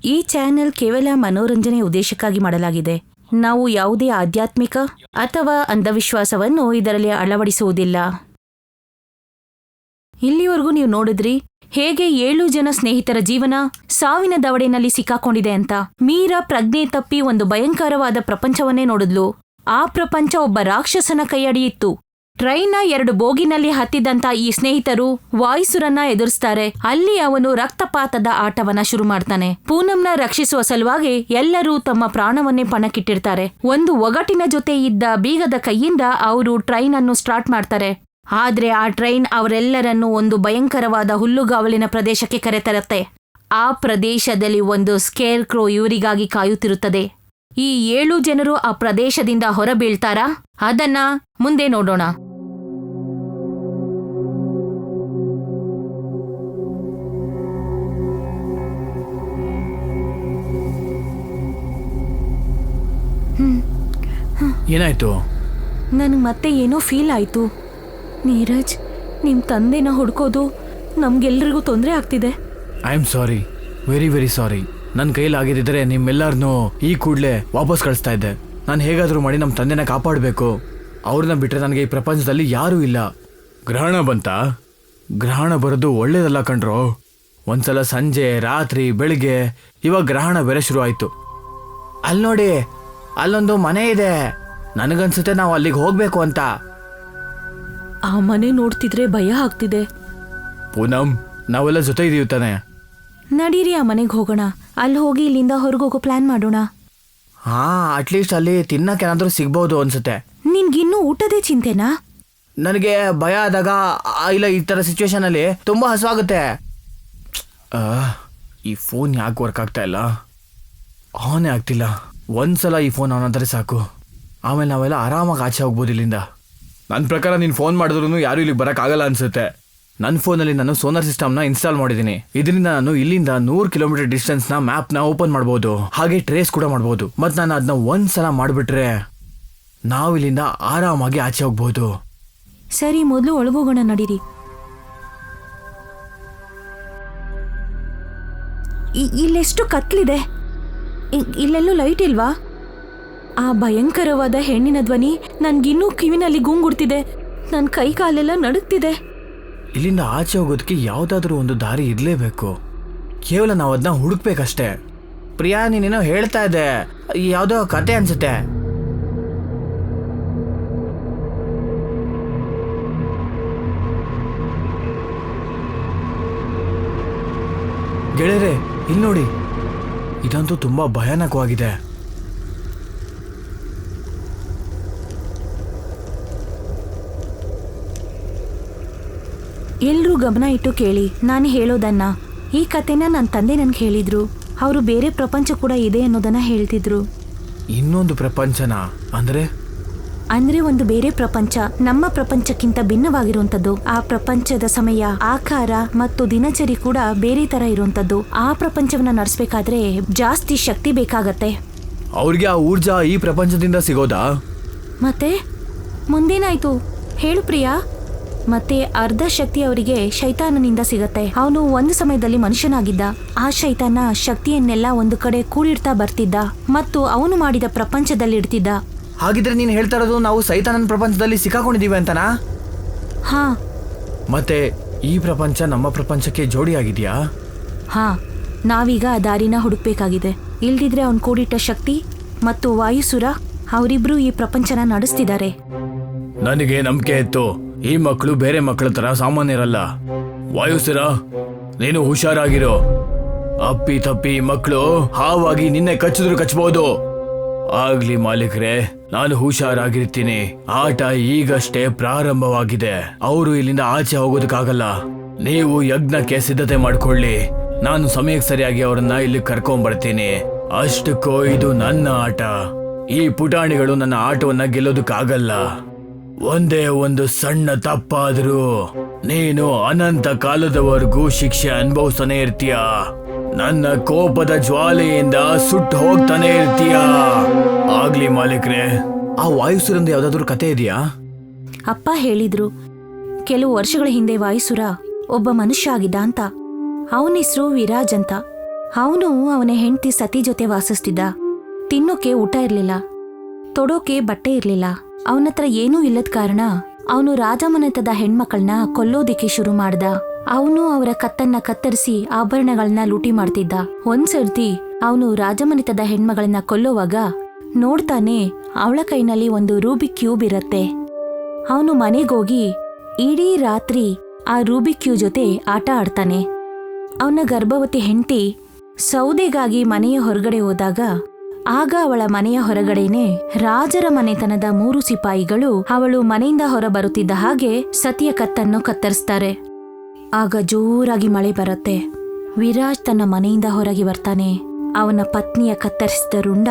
ಈ ಚಾನೆಲ್ ಕೇವಲ ಮನೋರಂಜನೆ ಉದ್ದೇಶಕ್ಕಾಗಿ ಮಾಡಲಾಗಿದೆ. ನಾವು ಯಾವುದೇ ಆಧ್ಯಾತ್ಮಿಕ ಅಥವಾ ಅಂಧವಿಶ್ವಾಸವನ್ನು ಇದರಲ್ಲಿ ಅಳವಡಿಸುವುದಿಲ್ಲ. ಇಲ್ಲಿವರೆಗೂ ನೀವು ನೋಡಿದ್ರಿ ಹೇಗೆ 7 ಜನ ಸ್ನೇಹಿತರ ಜೀವನ ಸಾವಿನ ದವಡೆನಲ್ಲಿ ಸಿಕ್ಕಾಕೊಂಡಿದೆ ಅಂತ. ಮೀರಾ ಪ್ರಜ್ಞೆ ತಪ್ಪಿ ಒಂದು ಭಯಂಕರವಾದ ಪ್ರಪಂಚವನ್ನೇ ನೋಡಿದ್ಲು. ಆ ಪ್ರಪಂಚ ಒಬ್ಬ ರಾಕ್ಷಸನ ಕೈಯಡಿಯಿತ್ತು. ಟ್ರೈನ್ನ 2 ಬೋಗಿನಲ್ಲಿ ಹತ್ತಿದಂತ ಈ ಸ್ನೇಹಿತರು ವಾಯುಸುರನ್ನ ಎದುರಿಸ್ತಾರೆ. ಅಲ್ಲಿ ಅವನು ರಕ್ತಪಾತದ ಆಟವನ್ನ ಶುರು ಮಾಡ್ತಾನೆ. ಪೂನಂನ ರಕ್ಷಿಸುವ ಸಲುವಾಗಿ ಎಲ್ಲರೂ ತಮ್ಮ ಪ್ರಾಣವನ್ನೇ ಪಣಕ್ಕಿಟ್ಟಿರ್ತಾರೆ. ಒಂದು ಒಗಟಿನ ಜೊತೆ ಇದ್ದ ಬೀಗದ ಕೈಯಿಂದ ಅವರು ಟ್ರೈನ್ ಅನ್ನು ಸ್ಟಾರ್ಟ್ ಮಾಡ್ತಾರೆ. ಆದ್ರೆ ಆ ಟ್ರೈನ್ ಅವರೆಲ್ಲರನ್ನೂ ಒಂದು ಭಯಂಕರವಾದ ಹುಲ್ಲುಗಾವಲಿನ ಪ್ರದೇಶಕ್ಕೆ ಕರೆತರುತ್ತೆ. ಆ ಪ್ರದೇಶದಲ್ಲಿ ಒಂದು ಸ್ಕೇರ್ ಕ್ರೋ ಇವರಿಗಾಗಿ ಕಾಯುತ್ತಿರುತ್ತದೆ. ಈ 7 ಜನರು ಆ ಪ್ರದೇಶದಿಂದ ಹೊರಬೀಳ್ತಾರಾ? ಅದನ್ನ ಮುಂದೆ ನೋಡೋಣ. ಏನಾಯ್ತು? ನನಗೆ ಮತ್ತೆ ಏನೋ ಫೀಲ್ ಆಯ್ತು. ನೀರಜ್, ನಿಮ್ಮ ತಂದೆನ ಹುಡ್ಕೋದು ನಮ್ಗೆಲ್ರಿಗೂ ತೊಂದರೆ ಆಗ್ತಿದೆ. I am sorry, very very sorry. ನನ್ನ ಕೈಲಾಗಿದ್ದರೆ ನಿಮ್ಮೆಲ್ಲರನ್ನೂ ಈ ಕೂಡಲೇ ವಾಪಸ್ ಕಳಿಸ್ತಾ ಇದ್ದೆ. ನಾನು ಹೇಗಾದರೂ ಮಾಡಿ ನಮ್ಮ ತಂದೆನ ಕಾಪಾಡಬೇಕು. ಅವ್ರನ್ನ ಬಿಟ್ಟರೆ ನನಗೆ ಈ ಪ್ರಪಂಚದಲ್ಲಿ ಯಾರೂ ಇಲ್ಲ. ಗ್ರಹಣ ಬಂತಾ? ಗ್ರಹಣ ಬರೋದು ಒಳ್ಳೇದಲ್ಲ ಕಣ್ರೋ. ಒಂದ್ಸಲ ಸಂಜೆ, ರಾತ್ರಿ, ಬೆಳಿಗ್ಗೆ, ಇವಾಗ ಗ್ರಹಣ ಬೇರೆ ಶುರು ಆಯಿತು. ಅಲ್ಲಿ ನೋಡಿ, ಅಲ್ಲೊಂದು ಮನೆ ಇದೆ. ನನಗನ್ಸುತ್ತೆ ನಾವು ಅಲ್ಲಿಗೆ ಹೋಗಬೇಕು ಅಂತ. ಆ ಮನೆ ನೋಡ್ತಿದ್ರೆ ಭಯ ಆಗ್ತಿದೆ. ಪೂನಂ, ನಾವೆಲ್ಲ ಜೊತೆ ಇದೀವಿ ತಾನೆ? ನಡೀರಿ ಆ ಮನೆಗೆ ಹೋಗೋಣ. ಅಲ್ಲಿ ಹೋಗಿ ಇಲ್ಲಿಂದ ಹೊರಗೋಗೋ ಪ್ಲಾನ್ ಮಾಡೋಣ. ಹಾ, ಅಟ್ಲೀಸ್ಟ್ ಅಲ್ಲಿ ತಿನ್ನಕ್ಕೇನಾದ್ರೂ ಸಿಗ್ಬೋದು ಅನ್ಸುತ್ತೆ. ನಿನ್ಗಿನ್ನೂ ಊಟದೇ ಚಿಂತೆನಾ? ನನಗೆ ಭಯ ಆದಾಗ ಇಲ್ಲ, ಈ ಥರ ಸಿಚುವೇಶನ್ ಅಲ್ಲಿ ತುಂಬಾ ಹಸುವಾಗುತ್ತೆ. ಈ ಫೋನ್ ಯಾಕೆ ವರ್ಕ್ ಆಗ್ತಾ ಇಲ್ಲ? ಆನೇ ಆಗ್ತಿಲ್ಲ. ಒಂದ್ಸಲ ಈ ಫೋನ್ ಆನ್ ಆದರೆ ಸಾಕು, ಆಮೇಲೆ ನಾವೆಲ್ಲ ಆರಾಮಾಗಿ ಆಚೆ ಹೋಗ್ಬೋದು ಇಲ್ಲಿಂದ. ನನ್ನ ಪ್ರಕಾರ ನೀನು ಫೋನ್ ಮಾಡಿದ್ರು ಯಾರು ಇಲ್ಲಿಗೆ ಬರೋಕ್ಕಾಗಲ್ಲ ಅನ್ಸುತ್ತೆ. ನನ್ನ ಫೋನಲ್ಲಿ ನಾನು ಸೋನಾರ್ ಸಿಸ್ಟಮ್ನ ಇನ್ಸ್ಟಾಲ್ ಮಾಡಿದ್ದೀನಿ. ಇದರಿಂದ ನಾನು ಇಲ್ಲಿಂದ 100 ಕಿಲೋಮೀಟರ್ ಡಿಸ್ಟೆನ್ಸ್ನ ಮ್ಯಾಪ್ನ ಓಪನ್ ಮಾಡ್ಬೋದು, ಹಾಗೆ ಟ್ರೇಸ್ ಕೂಡ ಮಾಡ್ಬೋದು. ಮತ್ತು ನಾನು ಅದನ್ನ ಒಂದ್ಸಲ ಮಾಡಿಬಿಟ್ರೆ ನಾವು ಇಲ್ಲಿಂದ ಆರಾಮಾಗಿ ಆಚೆ ಹೋಗ್ಬೋದು. ಸರಿ, ಮೊದಲು ಒಳಗೋಗೋಣ. ನಡೀರಿ. ಇಲ್ಲೆಷ್ಟು ಕತ್ಲಿದೆ. ಇಲ್ಲೆಲ್ಲೂ ಲೈಟ್ ಇಲ್ವಾ? ಆ ಭಯಂಕರವಾದ ಹೆಣ್ಣಿನ ಧ್ವನಿ ನನ್ಗಿನ್ನೂ ಕಿವಿನಲ್ಲಿ ಗುಂಗುಡ್ತಿದೆ. ನನ್ನ ಕೈ ಕಾಲೆಲ್ಲ ನಡುಗ್ತಿದೆ. ಇಲ್ಲಿಂದ ಆಚೆ ಹೋಗೋದಕ್ಕೆ ಯಾವುದಾದ್ರೂ ಒಂದು ದಾರಿ ಇರಲೇಬೇಕು. ಕೇವಲ ನಾವು ಅದನ್ನ ಹುಡುಕ್ಬೇಕಷ್ಟೇ. ಪ್ರಿಯಾ, ನೀನೇನೋ ಹೇಳ್ತಾ ಇದ್ದೆ, ಯಾವುದೋ ಕತೆ ಅನ್ಸುತ್ತೆ. ಗೆಳೆಯರೆ, ಇಲ್ಲಿ ನೋಡಿ, ಇದಂತೂ ತುಂಬಾ ಭಯಾನಕವಾಗಿದೆ. ಎಲ್ರೂ ಗಮನ ಇಟ್ಟು ಕೇಳಿ ನಾನು ಹೇಳೋದನ್ನ. ಈ ಕತೆನ ನನ್ನ ತಂದೆ ನನ್ಗೆ ಹೇಳಿದ್ರು. ಅವರು ಬೇರೆ ಪ್ರಪಂಚ ಕೂಡ ಇದೆ ಅನ್ನೋದನ್ನ ಹೇಳ್ತಿದ್ರು. ಇನ್ನೊಂದು ಪ್ರಪಂಚನ? ಅಂದ್ರೆ ಒಂದು ಬೇರೆ ಪ್ರಪಂಚ, ನಮ್ಮ ಪ್ರಪಂಚಕ್ಕಿಂತ ಭಿನ್ನವಾಗಿರುವಂತದ್ದು. ಆ ಪ್ರಪಂಚದ ಸಮಯ, ಆಕಾರ ಮತ್ತು ದಿನಚರಿ ಕೂಡ ಬೇರೆ ತರ ಇರುವಂತದ್ದು. ಆ ಪ್ರಪಂಚವನ್ನ ನಡೆಸಬೇಕಾದ್ರೆ ಜಾಸ್ತಿ ಶಕ್ತಿ ಬೇಕಾಗತ್ತೆ. ಅವ್ರಿಗೆ ಆ ಊರ್ಜಾ ಈ ಪ್ರಪಂಚದಿಂದ ಸಿಗೋದಾ? ಮತ್ತೆ ಮುಂದೇನಾಯ್ತು ಹೇಳು ಪ್ರಿಯಾ? ಮತ್ತೆ ಅರ್ಧ ಶಕ್ತಿ ಅವರಿಗೆ ಶೈತಾನನಿಂದ ಸಿಗತ್ತೆ. ಅವನು ಒಂದು ಸಮಯದಲ್ಲಿ ಮನುಷ್ಯನಾಗಿದ್ದ. ಆ ಶೈತಾನ ಶಕ್ತಿಯನ್ನೆಲ್ಲ ಒಂದು ಕಡೆ ಕೂಡಿಡ್ತಾ ಬರ್ತಿದ್ದ ಮತ್ತು ಅವನು ಮಾಡಿದ ಪ್ರಪಂಚದಲ್ಲಿ ಇಡ್ತಿದ್ದ. ಹಾಗಿದ್ರೆ ನೀನು ಹೇಳ್ತಾ ಇರೋದು ನಾವು ಸೈತಾನನ ಪ್ರಪಂಚದಲ್ಲಿ ಸಿಕ್ಕಾಕೊಂಡಿದೀವಿ ಅಂತನಾ? ಹಾ. ಮತ್ತೆ ಈ ಪ್ರಪಂಚ ನಮ್ಮ ಪ್ರಪಂಚಕ್ಕೆ ಜೋಡಿಯಾಗಿದ್ಯಾ? ಹಾ, ನಾವೀಗ ಆ ದಾರಿನ ಹುಡುಕ್ಬೇಕಾಗಿದೆ. ಇಲ್ದಿದ್ರೆ ಅವನು ಕೂಡಿಟ್ಟ ಶಕ್ತಿ ಮತ್ತು ವಾಯುಸುರ ಅವರಿಬ್ರು ಈ ಪ್ರಪಂಚನ ನಡೆಸ್ತಿದ್ದಾರೆ. ನನಗೆ ನಂಬಿಕೆ ಇತ್ತು, ಈ ಮಕ್ಕಳು ಬೇರೆ ಮಕ್ಕಳ ತರ ಸಾಮಾನ್ಯರಲ್ಲ. ವಾಯುಸುರ, ನೀನು ಹುಷಾರಾಗಿರೋ. ಅಪ್ಪಿ ತಪ್ಪಿ ಮಕ್ಕಳು ಹಾವಾಗಿ ನಿನ್ನೆ ಕಚ್ಚಿದ್ರು ಕಚ್ಚಬಹುದು. ಆಗ್ಲಿ ಮಾಲೀಕರೇ, ನಾನು ಹುಷಾರಾಗಿರ್ತೀನಿ. ಆಟ ಈಗಷ್ಟೇ ಪ್ರಾರಂಭವಾಗಿದೆ. ಅವರು ಇಲ್ಲಿಂದ ಆಚೆ ಹೋಗೋದಕ್ಕಾಗಲ್ಲ. ನೀವು ಯಜ್ಞಕ್ಕೆ ಸಿದ್ಧತೆ ಮಾಡ್ಕೊಳ್ಳಿ. ನಾನು ಸಮಯಕ್ಕೆ ಸರಿಯಾಗಿ ಅವರನ್ನ ಇಲ್ಲಿ ಕರ್ಕೊಂಡ್ಬರ್ತೀನಿ. ಅಷ್ಟಕ್ಕೂ ಇದು ನನ್ನ ಆಟ. ಈ ಪುಟಾಣಿಗಳು ನನ್ನ ಆಟವನ್ನ ಗೆಲ್ಲೋದಕ್ಕಾಗಲ್ಲ. ಒಂದೇ ಒಂದು ಸಣ್ಣ ತಪ್ಪಾದ್ರೂ ನೀನು ಅನಂತ ಕಾಲದವರೆಗೂ ಶಿಕ್ಷೆ ಅನುಭವಿಸ್ತಾನೆ ಇರ್ತೀಯ. ನನ್ನ ಕೋಪದ ಜ್ವಾಲೆಯಿಂದ ಸುಟ್ಟು ಹೋಗ್ತಾನೆ ಇರ್ತೀಯ. ಆಗ್ಲಿ ಮಾಲೀಕ್ರೆ, ಆ ವಾಯುಸುರಂದ ಯಾವ್ದಾದ್ರು ಕತೆ ಇದೆಯಾ? ಅಪ್ಪ ಹೇಳಿದ್ರು, ಕೆಲವು ವರ್ಷಗಳ ಹಿಂದೆ ವಾಯುಸುರ ಒಬ್ಬ ಮನುಷ್ಯ ಆಗಿದ್ದ ಅಂತ. ಅವನ ಹೆಸರು ವಿರಾಜ್ ಅಂತ. ಅವನು ಅವನ ಹೆಂಡತಿ ಸತಿ ಜೊತೆ ವಾಸಿಸ್ತಿದ್ದ. ತಿನ್ನೋಕೆ ಊಟ ಇರ್ಲಿಲ್ಲ, ತೊಡೋಕೆ ಬಟ್ಟೆ ಇರ್ಲಿಲ್ಲ. ಅವನತ್ರ ಏನೂ ಇಲ್ಲದ ಕಾರಣ ಅವನು ರಾಜಮನೆತದ ಹೆಣ್ಮಕ್ಳನ್ನ ಕೊಲ್ಲೋದಿಕ್ಕೆ ಶುರು ಮಾಡ್ದ. ಅವನು ಅವರ ಕತ್ತನ್ನ ಕತ್ತರಿಸಿ ಆಭರಣಗಳನ್ನ ಲೂಟಿ ಮಾಡ್ತಿದ್ದ. ಒಂದ್ಸರ್ತಿ ಅವನು ರಾಜಮನೆತದ ಹೆಣ್ಮಗಳನ್ನ ಕೊಲ್ಲೋವಾಗ ನೋಡ್ತಾನೆ ಅವಳ ಕೈನಲ್ಲಿ ಒಂದು ರೂಬಿಕ್ ಕ್ಯೂಬ್ ಇರತ್ತೆ. ಅವನು ಮನೆಗೋಗಿ ಇಡೀ ರಾತ್ರಿ ಆ ರೂಬಿಕ್ ಕ್ಯೂಬ್ ಜೊತೆ ಆಟ ಆಡ್ತಾನೆ. ಅವನ ಗರ್ಭವತಿ ಹೆಂಡತಿ ಸೌದೆಗಾಗಿ ಮನೆಯ ಹೊರಗಡೆ ಹೋದಾಗ ಆಗ ಅವಳ ಮನೆಯ ಹೊರಗಡೆನೆ ರಾಜರ ಮನೆತನದ 3 ಸಿಪಾಯಿಗಳು ಅವಳು ಮನೆಯಿಂದ ಹೊರ ಬರುತ್ತಿದ್ದ ಹಾಗೆ ಸತಿಯ ಕತ್ತನ್ನು ಕತ್ತರಿಸ್ತಾರೆ. ಆಗ ಜೋರಾಗಿ ಮಳೆ ಬರುತ್ತೆ. ವಿರಾಜ್ ತನ್ನ ಮನೆಯಿಂದ ಹೊರಗೆ ಬರ್ತಾನೆ. ಅವನ ಪತ್ನಿಯ ಕತ್ತರಿಸಿದ ರುಂಡ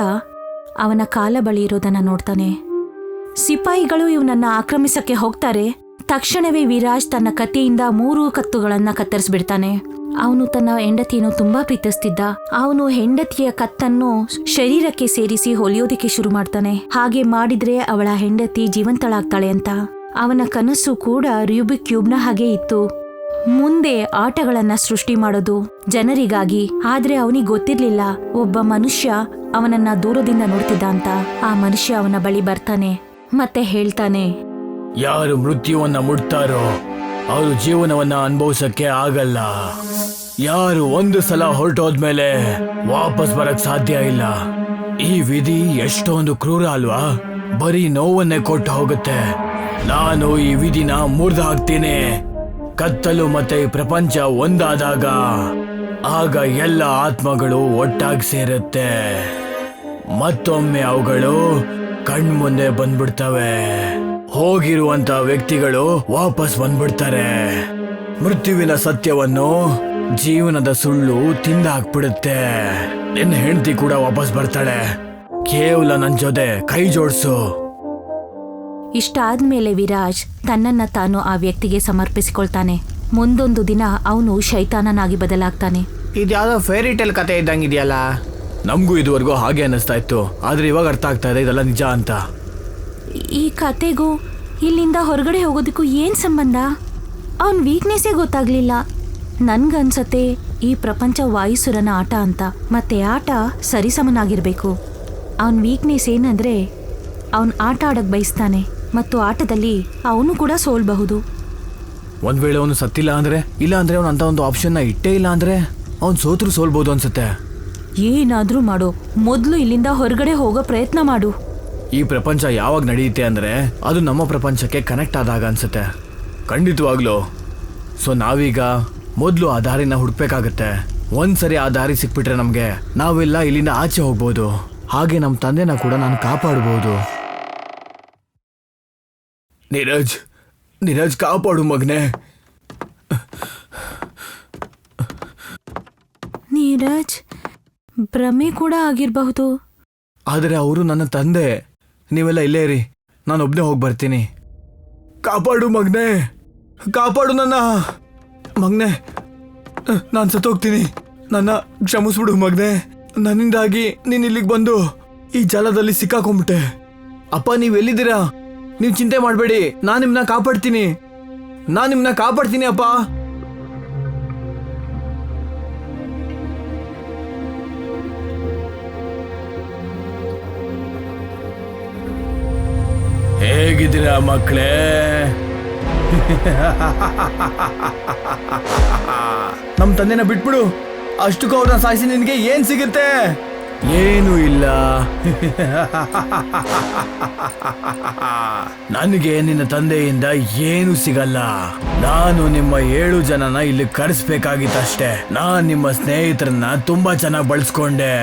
ಅವನ ಕಾಲ ಬಳಿ ಇರೋದನ್ನ ನೋಡ್ತಾನೆ. ಸಿಪಾಯಿಗಳು ಇವನನ್ನ ಆಕ್ರಮಿಸಕ್ಕೆ ಹೋಗ್ತಾರೆ. ತಕ್ಷಣವೇ ವಿರಾಜ್ ತನ್ನ ಕತ್ತಿಯಿಂದ 3 ಕತ್ತುಗಳನ್ನ ಕತ್ತರಿಸ್ಬಿಡ್ತಾನೆ. ಅವನು ತನ್ನ ಹೆಂಡತಿಯನ್ನು ತುಂಬಾ ಪ್ರೀತಿಸ್ತಿದ್ದ. ಅವನು ಹೆಂಡತಿಯ ಕತ್ತನ್ನು ಶರೀರಕ್ಕೆ ಸೇರಿಸಿ ಹೊಲಿಯೋದಕ್ಕೆ ಶುರು ಮಾಡ್ತಾನೆ. ಹಾಗೆ ಮಾಡಿದ್ರೆ ಅವಳ ಹೆಂಡತಿ ಜೀವಂತಳಾಗ್ತಾಳೆ ಅಂತ. ಅವನ ಕನಸು ಕೂಡ ರೂಬಿಕ್ ಕ್ಯೂಬ್ನ ಹಾಗೆ ಇತ್ತು. ಮುಂದೆ ಆಟಗಳನ್ನ ಸೃಷ್ಟಿ ಮಾಡೋದು ಜನರಿಗಾಗಿ. ಆದ್ರೆ ಅವನಿಗೆ ಗೊತ್ತಿರ್ಲಿಲ್ಲ ಒಬ್ಬ ಮನುಷ್ಯ ಅವನನ್ನ ದೂರದಿಂದ ನೋಡ್ತಿದ್ದ ಅಂತ. ಆ ಮನುಷ್ಯ ಅವನ ಬಳಿ ಬರ್ತಾನೆ ಮತ್ತೆ ಹೇಳ್ತಾನೆ, ಯಾರು ಮೃತ್ಯುವನ್ನ ಮುಟ್ತಾರೋ ಅವರು ಜೀವನವನ್ನ ಅನುಭವಿಸಕ್ಕೆ ಆಗಲ್ಲ. ಯಾರು ಒಂದು ಸಲ ಹೊರಟೋದ್ಮೇಲೆ ವಾಪಸ್ ಬರಕ್ ಸಾಧ್ಯ ಇಲ್ಲ. ಈ ವಿಧಿ ಎಷ್ಟೊಂದು ಕ್ರೂರ ಅಲ್ವಾ? ಬರೀ ನೋವನ್ನೇ ಕೊಟ್ಟು ಹೋಗುತ್ತೆ. ನಾನು ಈ ವಿಧಿನ ಮುರಿದು ಹಾಕ್ತೀನಿ. ಕತ್ತಲು ಮತ್ತೆ ಈ ಪ್ರಪಂಚ ಒಂದಾದಾಗ ಆಗ ಎಲ್ಲ ಆತ್ಮಗಳು ಒಟ್ಟಾಗಿ ಸೇರುತ್ತೆ. ಮತ್ತೊಮ್ಮೆ ಅವುಗಳು ಕಣ್ಮುಂದೆ ಬಂದ್ಬಿಡ್ತವೆ. ಹೋಗಿರುವಂತ ವ್ಯಕ್ತಿಗಳು ವಾಪಸ್ ಬಂದ್ಬಿಡ್ತಾರೆ. ಮೃತ್ಯುವಿನ ಸತ್ಯವನ್ನು ಜೀವನದ ಸುಳ್ಳು ತಿಂದಾಕ್ಬಿಡುತ್ತೆ. ನಿನ್ನ ಹೆಂಡತಿ ಕೂಡ ವಾಪಸ್ ಬರ್ತಾಳೆ. ಕೇವಲ ನನ್ ಜೊತೆ ಕೈ ಜೋಡ್ಸು. ಇಷ್ಟಾದ್ಮೇಲೆ ವಿರಾಜ್ ತನ್ನನ್ನ ತಾನು ಆ ವ್ಯಕ್ತಿಗೆ ಸಮರ್ಪಿಸಿಕೊಳ್ತಾನೆ. ಮುಂದೊಂದು ದಿನ ಅವನು ಶೈತಾನನಾಗಿ ಬದಲಾಗ್ತಾನೆ. ಇದ್ಯಾವುದೋ ಫೇರಿ ಟೇಲ್ ಕತೆ ಇದ್ದಂಗಿದೆಯಲ್ಲ. ನಮಗೂ ಇದುವರೆಗೂ ಹಾಗೆ ಅನ್ನಿಸ್ತಾ ಇತ್ತು, ಆದ್ರೆ ಇವಾಗ ಅರ್ಥ ಆಗ್ತಾ ಇದೆ ಇದೆಲ್ಲ ನಿಜ ಅಂತ. ಈ ಕತೆಗೂ ಇಲ್ಲಿಂದ ಹೊರಗಡೆ ಹೋಗೋದಕ್ಕೂ ಏನ್ ಸಂಬಂಧ? ಅವನ್ ವೀಕ್ನೆಸ್ಸೇ ಗೊತ್ತಾಗ್ಲಿಲ್ಲ. ನನ್ಗನ್ಸತ್ತೆ ಈ ಪ್ರಪಂಚ ವಾಯುಸುರನ ಆಟ ಅಂತ. ಮತ್ತೆ ಆಟ ಸರಿಸಮನಾಗಿರ್ಬೇಕು. ಅವನ್ ವೀಕ್ನೆಸ್ ಏನಂದ್ರೆ ಅವನ್ ಆಟ ಆಡಕ್ ಬಯಸ್ತಾನೆ ಮತ್ತು ಆಟದಲ್ಲಿ ಅವನು ಕೂಡ ಸೋಲ್ಬಹುದು. ಒಂದ್ ವೇಳೆ ಅವನು ಸತ್ತಿಲ್ಲ ಅಂದ್ರೆ, ಇಲ್ಲ ಅಂದ್ರೆ ಅವನು ಅಂತ ಒಂದು ಆಪ್ಷನ್ ಇಟ್ಟೇ ಇಲ್ಲ ಅಂದ್ರೆ ಅವ್ನು ಸೋತ್ರು ಸೋಲ್ಬಹುದು ಅನ್ಸುತ್ತೆ. ಏನಾದ್ರೂ ಮಾಡು, ಮೊದ್ಲು ಇಲ್ಲಿಂದ ಹೊರಗಡೆ ಹೋಗೋ ಪ್ರಯತ್ನ ಮಾಡು. ಈ ಪ್ರಪಂಚ ಯಾವಾಗ ನಡೆಯುತ್ತೆ ಅಂದ್ರೆ ಅದು ನಮ್ಮ ಪ್ರಪಂಚಕ್ಕೆ ಕನೆಕ್ಟ್ ಆದಾಗ ಅನ್ಸುತ್ತೆ. ಖಂಡಿತವಾಗ್ಲು. ಸೊ ನಾವೀಗ ಮೊದಲು ಆ ದಾರಿನ ಹುಡ್ಬೇಕಾಗತ್ತೆ. ಒಂದ್ಸರಿ ಆ ದಾರಿ ಸಿಕ್ಬಿಟ್ರೆ ನಮ್ಗೆ ನಾವೆಲ್ಲ ಇಲ್ಲಿಂದ ಆಚೆ ಹೋಗ್ಬೋದು. ಹಾಗೆ ನಮ್ಮ ತಂದೆನ ಕೂಡ ನಾನು ಕಾಪಾಡ್ಬೋದು. ನೀರಜ್, ನೀರಜ್ ಕಾಪಾಡು ಮಗನೆ. ನೀರಜ್ ಭ್ರಮೆ ಕೂಡ ಆಗಿರಬಹುದು. ಆದರೆ ಅವರು ನನ್ನ ತಂದೆ. ನೀವೆಲ್ಲ ಇಲ್ಲೇ ಇರಿ, ನಾನು ಒಬ್ಬನೇ ಹೋಗಿ ಬರ್ತೀನಿ. ಕಾಪಾಡು ಮಗನೆ, ಕಾಪಾಡು ನನ್ನ ಮಗನೆ. ನಾನು ಸತ್ತೋಗ್ತೀನಿ, ನನ್ನ ಕ್ಷಮಿಸ್ಬಿಡು ಮಗನೆ. ನನ್ನಿಂದಾಗಿ ನೀನು ಇಲ್ಲಿಗೆ ಬಂದು ಈ ಜಲದಲ್ಲಿ ಸಿಕ್ಕಾಕೊಂಡ್ಬಿಟ್ಟೆ. ಅಪ್ಪ ನೀವು ಎಲ್ಲಿದ್ದೀರಾ? ನೀವು ಚಿಂತೆ ಮಾಡಬೇಡಿ, ನಾನು ನಿಮ್ಮನ್ನ ಕಾಪಾಡ್ತೀನಿ. ನಾನು ನಿಮ್ಮನ್ನ ಕಾಪಾಡ್ತೀನಿ ಅಪ್ಪ. ಹೇಗಿದ್ದೀರಾ ಮಕ್ಕಳೇ? ನಮ್ಮ ತಂದೆನ ಬಿಟ್ಬಿಡು. ಅಷ್ಟಕ್ಕೂ ಅವ್ರನ್ನ ಸಾಯಿಸಿ ನಿನಗೆ ಏನ್ ಸಿಗುತ್ತೆ? ಏನೂ ಇಲ್ಲ. ನನಗೆ ನಿನ್ನ ತಂದೆಯಿಂದ ಏನು ಸಿಗಲ್ಲ. ನಾನು ನಿಮ್ಮ 7 ಜನನ ಇಲ್ಲಿ ಕರೆಸ್ಬೇಕಾಗಿತ್ತಷ್ಟೇ. ನಾನ್ ನಿಮ್ಮ ಸ್ನೇಹಿತರನ್ನ ತುಂಬಾ ಚೆನ್ನಾಗಿ ಬಳಸ್ಕೊಂಡೆ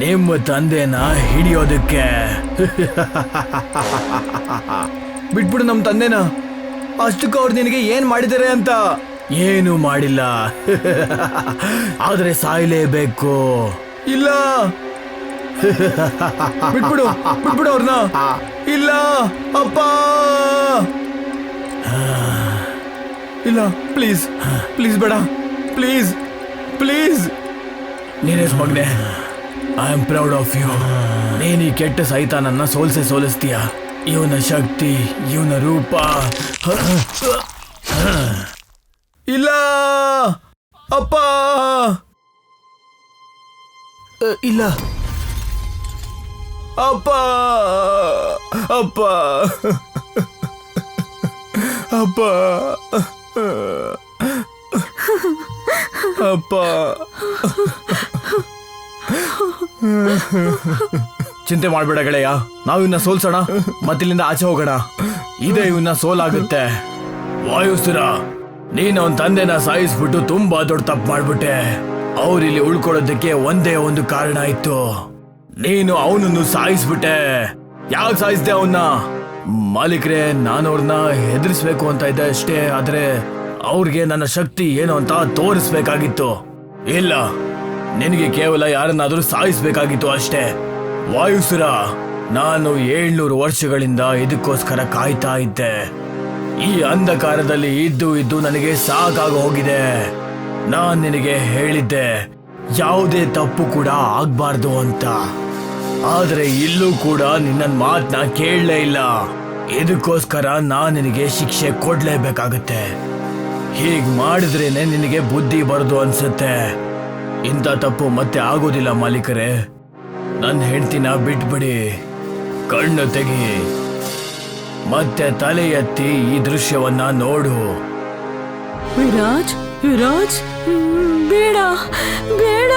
ನಿಮ್ಮ ತಂದೆನ ಹಿಡಿಯೋದಕ್ಕೆ. ಬಿಟ್ಬಿಡು ನಮ್ಮ ತಂದೆನ. ಅಷ್ಟಕ್ಕೂ ಅವ್ರು ನಿನಗೆ ಏನ್ ಮಾಡಿದ್ದಾರೆ ಅಂತ? ಏನು ಮಾಡಿಲ್ಲ. ಆದ್ರೆ ಸಾಯ್ಲೇಬೇಕು. ಇಲ್ಲ, ಬಿಟ್ಬಿಡು, ಬಿಟ್ಬಿಡು ಅವ್ರನ್ನ. ಇಲ್ಲ ಅಪ್ಪ, ಇಲ್ಲ, ಪ್ಲೀಸ್ ಪ್ಲೀಸ್ ಬೇಡ, ಪ್ಲೀಸ್ ಪ್ಲೀಸ್. ನೀನೇಸ್ ಮಗನೆ, I am proud of you. ನೀನು ಈ ಕೆಟ್ಟ ಸೈತಾನನ್ನ ಸೋಲಿಸ್ತೀಯ. ಇವನ ಶಕ್ತಿ, ಇವನ ರೂಪ. ಇಲ್ಲ ಅಪ್ಪ. ಇಲ್ಲ ಅಪ್ಪ ಅಪ್ಪ ಅಪ್ಪ ಅಪ್ಪ ಚಿಂತೆ ಮಾಡ್ಬೇಡ ಗೆಳೆಯ, ನಾವು ಇವನ್ನ ಸೋಲ್ಸೋಣ ಮತ್ತಿಲ್ಲಿಂದ ಆಚೆ ಹೋಗೋಣ. ಇದೇ ಇವನ್ನ ಸೋಲಾಗುತ್ತೆ. ವಾಯುಸುರ, ನೀನು ಅವನ ತಂದೆನ ಸಾಯಿಸ್ಬಿಟ್ಟು ತುಂಬಾ ದೊಡ್ಡ ತಪ್ಪು ಮಾಡ್ಬಿಟ್ಟೆ. ಅವ್ರಿಲ್ಲಿ ಉಳ್ಕೊಳ್ಳೋದಕ್ಕೆ ಒಂದೇ ಒಂದು ಕಾರಣ ಇತ್ತು, ನೀನು ಅವನನ್ನು ಸಾಯಿಸ್ಬಿಟ್ಟೆ. ಯಾಕೆ ಸಾಯಿಸ್ದೆ ಅವನ್ನ? ಮಾಲೀಕ್ರೆ, ನಾನು ಅವ್ರನ್ನ ಹೆದರ್ಸ್ಬೇಕು ಅಂತ ಇದ್ದೆ ಅಷ್ಟೇ, ಆದ್ರೆ ಅವ್ರಿಗೆ ನನ್ನ ಶಕ್ತಿ ಏನು ಅಂತ ತೋರಿಸ್ಬೇಕಾಗಿತ್ತು. ಇಲ್ಲ, ನಿನಗೆ ಕೇವಲ ಯಾರನ್ನಾದ್ರೂ ಸಾಯಿಸ್ಬೇಕಾಗಿತ್ತು ಅಷ್ಟೇ. ವಾಯುಸುರ, ನಾನು 700 ವರ್ಷಗಳಿಂದ ಇದಕ್ಕೋಸ್ಕರ ಕಾಯ್ತಾ ಇದ್ದೆ. ಈ ಅಂಧಕಾರದಲ್ಲಿ ಇದ್ದು ನನಗೆ ಸಾಕಾಗಿ ಹೋಗಿದೆ. ನಾನ್ ನಿನಗೆ ಹೇಳಿದ್ದೆ ಯಾವುದೇ ತಪ್ಪು ಕೂಡ ಆಗ್ಬಾರ್ದು ಅಂತ, ಆದ್ರೆ ಇಲ್ಲೂ ಕೂಡ ನಿನ್ನ ಮಾತನ್ನ ಕೇಳಲೇ ಇಲ್ಲ. ಇದಕ್ಕೋಸ್ಕರ ನಾನ್ ನಿನಗೆ ಶಿಕ್ಷೆ ಕೊಡ್ಲೇಬೇಕಾಗತ್ತೆ. ಹೀಗ್ ಮಾಡಿದ್ರೇನೆ ನಿನಗೆ ಬುದ್ಧಿ ಬರೋದು ಅನ್ಸುತ್ತೆ. ಇಂಥ ತಪ್ಪು ಮತ್ತೆ ಆಗೋದಿಲ್ಲ ಮಾಲೀಕರೇ. ನನ್ನ ಹೆಂಡತಿನ ಬಿಟ್ಬಿಡಿ, ಕಣ್ಣು ತೆಗಿ, ಮತ್ತೆ ತಲೆ ಎತ್ತಿ ಈ ದೃಶ್ಯವನ್ನ ನೋಡು. ವಿರಾಜ್, ವಿರಾಜ್, ಬೇಡ ಬೇಡ.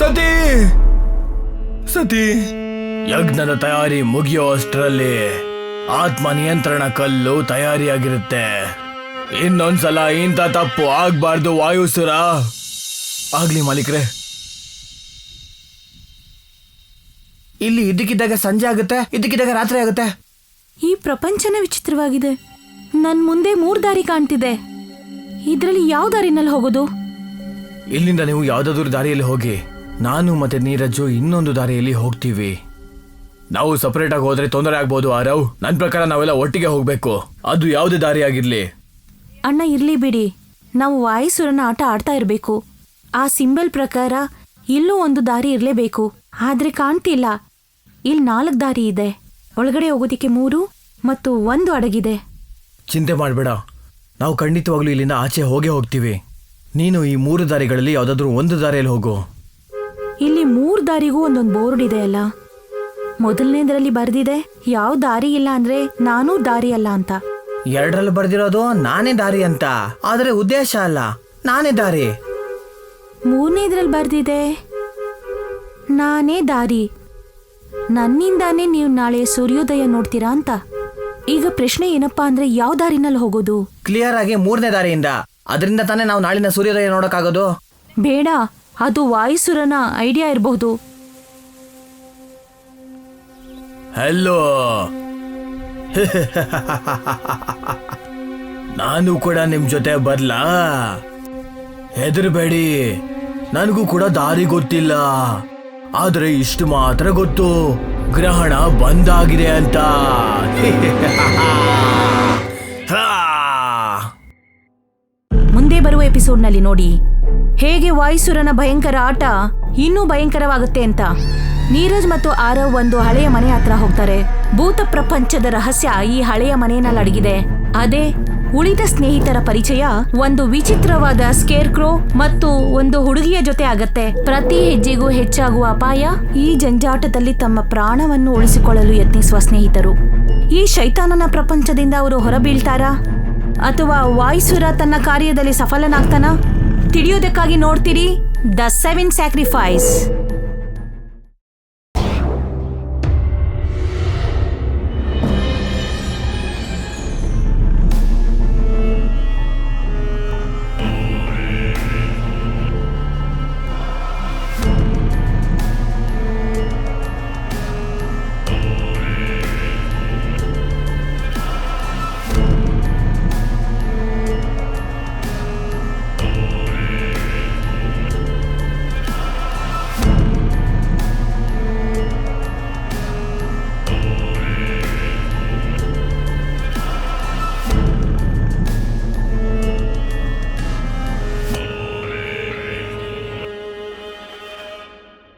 ಸತಿ ಸತಿ, ಯಜ್ಞದ ತಯಾರಿ ಮುಗಿಯೋ ಅಷ್ಟರಲ್ಲಿ ಆತ್ಮ ನಿಯಂತ್ರಣ ಕಲ್ಲು ತಯಾರಿಯಾಗಿರುತ್ತೆ. ಇನ್ನೊಂದ್ಸಲ ಇಂಥ ತಪ್ಪು ಆಗ್ಬಾರ್ದು ವಾಯುಸುರ. ಆಗ್ಲಿ ಮಾಲೀಕ್ರೆ. ಇಲ್ಲಿ ಇದ್ದಕ್ಕಿದ್ದಾಗ ಸಂಜೆ ಆಗುತ್ತೆ, ಇದ್ದಕ್ಕಿದ್ದಾಗ ರಾತ್ರಿ ಆಗುತ್ತೆ. ಈ ಪ್ರಪಂಚನೇ ವಿಚಿತ್ರವಾಗಿದೆ. ನನ್ ಮುಂದೆ 3 ದಾರಿ ಕಾಣ್ತಿದೆ. ಇದ್ರಲ್ಲಿ ಯಾವ ದಾರಿನಲ್ಲಿ ಹೋಗೋದು? ಇಲ್ಲಿಂದ ನೀವು ಯಾವ್ದಾದ್ರು ದಾರಿಯಲ್ಲಿ ಹೋಗಿ, ನಾನು ಮತ್ತೆ ನೀರಜು ಇನ್ನೊಂದು ದಾರಿಯಲ್ಲಿ ಹೋಗ್ತೀವಿ. ನಾವು ಸಪರೇಟ್ ಆಗಿ ಹೋದ್ರೆ ತೊಂದರೆ ಆಗ್ಬೋದು ಆರವ್. ನನ್ನ ಪ್ರಕಾರ ನಾವೆಲ್ಲ ಒಟ್ಟಿಗೆ ಹೋಗ್ಬೇಕು, ಅದು ಯಾವುದೇ ದಾರಿ ಆಗಿರ್ಲಿ. ಅಣ್ಣ, ಇರ್ಲಿ ಬಿಡಿ, ನಾವು ವಾಯುಸುರನ ಆಟ ಆಡ್ತಾ ಇರ್ಬೇಕು. ಆ ಸಿಂಬಲ್ ಪ್ರಕಾರ ಇಲ್ಲೂ ಒಂದು ದಾರಿ ಇರ್ಲೇಬೇಕು, ಆದ್ರೆ ಕಾಣ್ತಿಲ್ಲ. ಇಲ್ಲಿ 4 ದಾರಿ ಇದೆ. ಒಳಗಡೆ ಹೋಗೋದಿಕ್ಕೆ 3 ಮತ್ತು 1 ಅಡಗಿದೆ. ಚಿಂತೆ ಮಾಡಬೇಡ, ನಾವು ಖಂಡಿತವಾಗ್ಲೂ ಇಲ್ಲಿಂದ ಆಚೆ ಹೋಗ್ತೀವಿ. ನೀನು ಈ 3 ದಾರಿಗಳಲ್ಲಿ ಯಾವ್ದಾದ್ರು ಒಂದು ದಾರಿಯಲ್ಲಿ ಹೋಗು. ಇಲ್ಲಿ 3 ದಾರಿಗೂ ಒಂದೊಂದು ಬೋರ್ಡ್ ಇದೆ ಅಲ್ಲ. ಮೊದಲನೇದರಲ್ಲಿ ಬರ್ದಿದೆ ಯಾವ ದಾರಿ ಇಲ್ಲ ಅಂದ್ರೆ ನಾನೂ ದಾರಿ ಅಲ್ಲ ಅಂತ. 2ರಲ್ಲಿ ಬರ್ದಿರೋದು ನಾನೇ ದಾರಿ ಅಂತ, ಆದ್ರೆ ಉದ್ದೇಶ ಅಲ್ಲ, ನಾನೇ ದಾರಿ. 3ನೇದ್ರಲ್ಲಿ ಬರ್ದಿದೆ ನಾನೇ ದಾರಿ, ನನ್ನಿಂದಾನೇ ನೀವು ನಾಳೆ ಸೂರ್ಯೋದಯ ನೋಡ್ತೀರಾ ಅಂತ. ಈಗ ಪ್ರಶ್ನೆ ಏನಪ್ಪಾ ಅಂದ್ರೆ ಯಾವ ದಾರಿನಲ್ಲಿ ಹೋಗೋದು? ಕ್ಲಿಯರ್ ಆಗಿ 3ನೇ ದಾರಿಯಿಂದ. ಅದರಿಂದ ತಾನೇ ನಾವು ನಾಳಿನ ಸೂರ್ಯೋದಯ ನೋಡಕ್ಕಾಗೋದು. ಬೇಡ, ಅದು ವಾಯುಸುರನ ಐಡಿಯಾ ಇರಬಹುದು. ಹಲೋ, ನಾನು ಕೂಡ ನಿಮ್ ಜೊತೆ ಬರ್ಲಾ? ಹೆದರ್ಬೇಡಿ, ನನಗೂ ಕೂಡ ದಾರಿ ಗೊತ್ತಿಲ್ಲ, ಆದ್ರೆ ಇಷ್ಟು ಮಾತ್ರ ಗೊತ್ತು, ಗ್ರಹಣ ಬಂದಾಗಿದೆ ಅಂತ. ಮುಂದೆ ಬರುವ ಎಪಿಸೋಡ್ನಲ್ಲಿ ನೋಡಿ ಹೇಗೆ ವಾಯುಸುರನ ಭಯಂಕರ ಆಟ ಇನ್ನೂ ಭಯಂಕರವಾಗುತ್ತೆ ಅಂತ. ನೀರಜ್ ಮತ್ತು ಆರವ್ ಒಂದು ಹಳೆಯ ಮನೆ ಹತ್ರ ಹೋಗ್ತಾರೆ. ಭೂತ ಪ್ರಪಂಚದ ರಹಸ್ಯ ಈ ಹಳೆಯ ಮನೆಯಲ್ಲಿ ಅಡಗಿದೆ. ಅದೇ ಉಳಿದ ಸ್ನೇಹಿತರ ಪರಿಚಯ ಒಂದು ವಿಚಿತ್ರವಾದ ಸ್ಕೇರ್ ಕ್ರೋ ಮತ್ತು ಒಂದು ಹುಡುಗಿಯ ಜೊತೆ ಆಗತ್ತೆ. ಪ್ರತಿ ಹೆಜ್ಜೆಗೂ ಹೆಚ್ಚಾಗುವ ಅಪಾಯ. ಈ ಜಂಜಾಟದಲ್ಲಿ ತಮ್ಮ ಪ್ರಾಣವನ್ನು ಉಳಿಸಿಕೊಳ್ಳಲು ಯತ್ನಿಸುವ ಸ್ನೇಹಿತರು. ಈ ಶೈತಾನನ ಪ್ರಪಂಚದಿಂದ ಅವರು ಹೊರಬೀಳ್ತಾರಾ ಅಥವಾ ವಾಯುಸುರ ತನ್ನ ಕಾರ್ಯದಲ್ಲಿ ಸಫಲನಾಗ್ತಾನ? ತಿಳಿಯೋದಕ್ಕಾಗಿ ನೋಡ್ತೀರಿ ದ 7 ಸ್ಯಾಕ್ರಿಫೈಸ್.